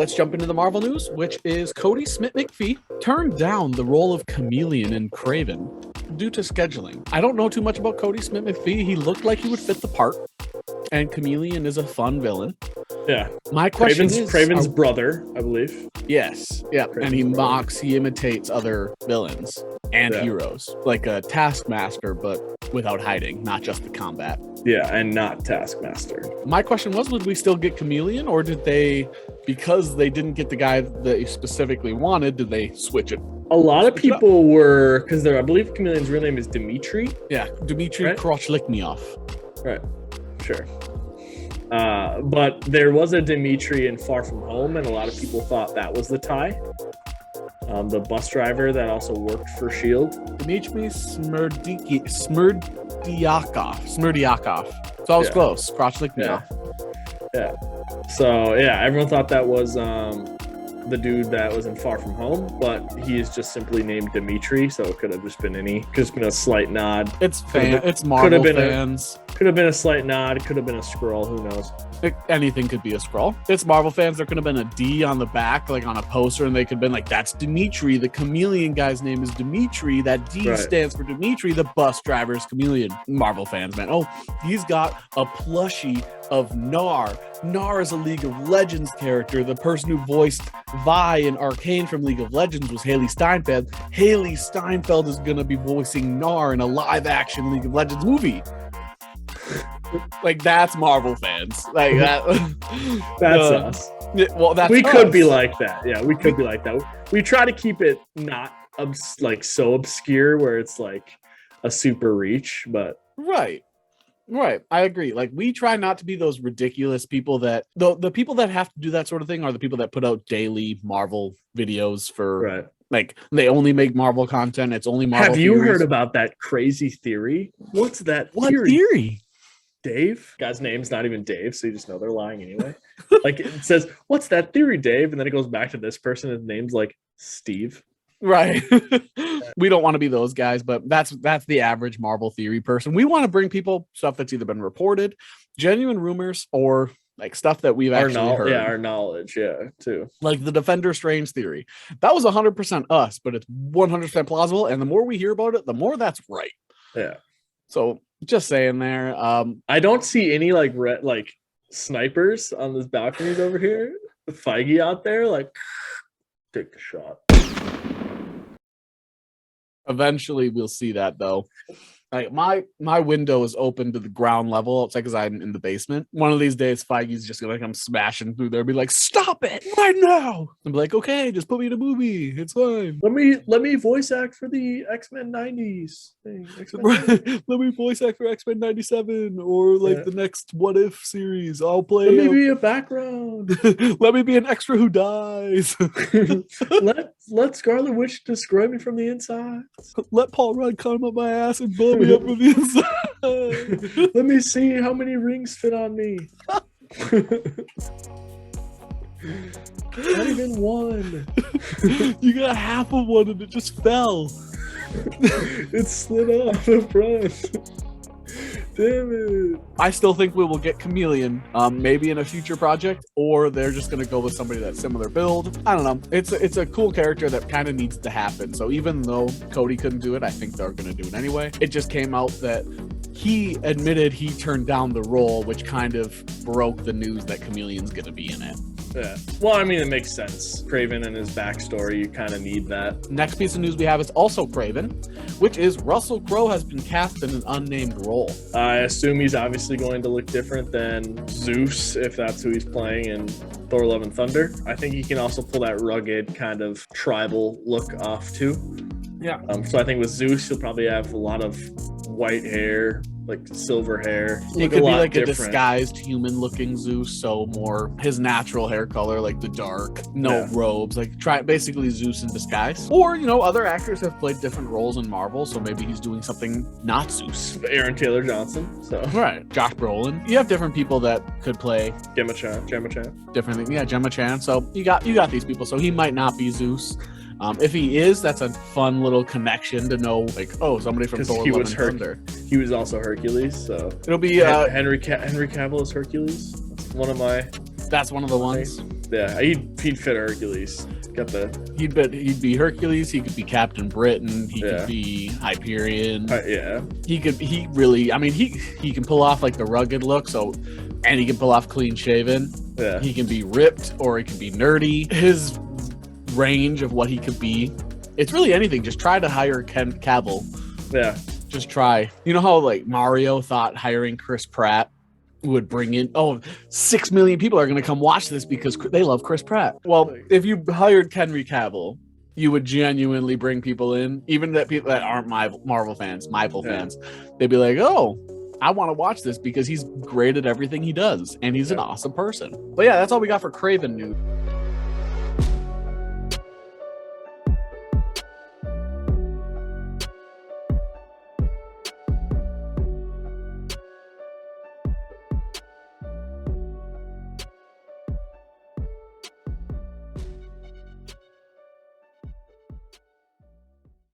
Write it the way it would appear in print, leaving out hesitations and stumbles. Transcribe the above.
let's jump into the Marvel news, which is Cody Smit-McPhee turned down the role of Chameleon in Kraven due to scheduling. I don't know too much about Cody Smit-McPhee. He looked like he would fit the part, and Chameleon is a fun villain. Yeah. My question is Kraven's brother, I believe. Yes. Yeah. And he imitates other villains and heroes, like a Taskmaster, but without hiding, not just the combat. Yeah, and not Taskmaster. My question was, would we still get Chameleon, or did they, because they didn't get the guy that they specifically wanted, did they switch it? A lot of people were, because I believe Chameleon's real name is Dimitri. Yeah, Dimitri Krochlikniov. Right, sure. But there was a Dimitri in Far From Home, and a lot of people thought that was the tie. The bus driver that also worked for S.H.I.E.L.D. Dmitry Smrdiakov. So I was close. Krochlikniov. Yeah. So, yeah, everyone thought that was the dude that was in Far From Home, but he is just simply named Dimitri, so it could have just been a slight nod. It's Marvel fans. Could have been a slight nod. Could have been a scroll. Who knows? Anything could be a scroll. It's Marvel fans. There could have been a D on the back, like on a poster, and they could have been like, that's Dimitri. The Chameleon guy's name is Dimitri. That D stands for Dimitri. The bus driver's Chameleon. Marvel fans, man. Oh, he's got a plushie of Gnar. Gnar is a League of Legends character. The person who voiced Vi in Arcane from League of Legends was Haley Steinfeld. Haley Steinfeld is going to be voicing Gnar in a live-action League of Legends movie. Like, that's Marvel fans. Like that. That's us. Well, that's we us. Could be like that. Yeah, we could be like that. We try to keep it not like so obscure where it's like a super reach, but right. I agree. Like, we try not to be those ridiculous people that the people that have to do that sort of thing are the people that put out daily Marvel videos for like, they only make Marvel content. It's only Marvel. Have you heard about that crazy theory? What's that theory? What theory? Dave? Guy's name's not even Dave, so you just know they're lying anyway. Like, it says, what's that theory, Dave? And then it goes back to this person, his name's like Steve. Right. We don't want to be those guys, but that's the average Marvel theory person. We want to bring people stuff that's either been reported, genuine rumors, or like stuff that we've actually heard. Yeah, our knowledge, too. Like the Defender Strange theory. That was 100% us, but it's 100% plausible, and the more we hear about it, the more that's right. Yeah. So just saying there. I don't see any like snipers on these balconies over here. Feige out there, like, take the shot. Eventually we'll see that, though. Like, my window is open to the ground level. It's like, because I'm in the basement. One of these days, Feige's just gonna come smashing through there and be like, "Stop it right now!" I'm like, "Okay, just put me in a movie. It's fine. Let me voice act for the X-Men 90s thing. Let me voice act for X-Men 97 or like the next What If series. I'll play. Let me be a background. Let me be an extra who dies. let Scarlet Witch destroy me from the inside. Let Paul Rudd come up my ass and blow me up from the inside. Let me see how many rings fit on me. Not even one. You got half of one and it just fell. It slid off the front. Damn it. I still think we will get Chameleon, maybe in a future project, or they're just going to go with somebody that's similar build. I don't know. It's a cool character that kind of needs to happen. So even though Cody couldn't do it, I think they're going to do it anyway. It just came out that he admitted he turned down the role, which kind of broke the news that Chameleon's going to be in it. Yeah. Well, I mean, it makes sense. Kraven and his backstory, you kind of need that. Next piece of news we have is also Kraven, which is Russell Crowe has been cast in an unnamed role. I assume he's obviously going to look different than Zeus, if that's who he's playing in Thor: Love and Thunder. I think he can also pull that rugged kind of tribal look off too. Yeah. So I think with Zeus, he'll probably have a lot of white hair, like silver hair. It could be like a disguised human-looking Zeus, so more his natural hair color, like the dark, robes, like basically Zeus in disguise. Or, other actors have played different roles in Marvel, so maybe he's doing something not Zeus. Aaron Taylor Johnson, so right, Josh Brolin. You have different people that could play Gemma Chan, different things. Yeah, Gemma Chan. So you got these people. So he might not be Zeus. If he is, that's a fun little connection to know, like, oh, somebody from Thor: Love and Thunder. He was also Hercules, so it'll be Henry Cavill is Hercules. That's one of the ones. Yeah, he'd fit Hercules. Got the he'd be Hercules. He could be Captain Britain. He could be Hyperion. Yeah. He really. I mean, he can pull off like the rugged look. So, and he can pull off clean shaven. Yeah. He can be ripped or he can be nerdy. His range of what he could be, it's really anything. Just try to hire Ken Cavill. Yeah. Just try. You know how like Mario thought hiring Chris Pratt would bring in 6 million people are going to come watch this because they love Chris Pratt. Well, if you hired Henry Cavill, you would genuinely bring people in, even that people that aren't Marvel fans, fans. They'd be like, "Oh, I want to watch this because he's great at everything he does and he's an awesome person." But yeah, that's all we got for Kraven news.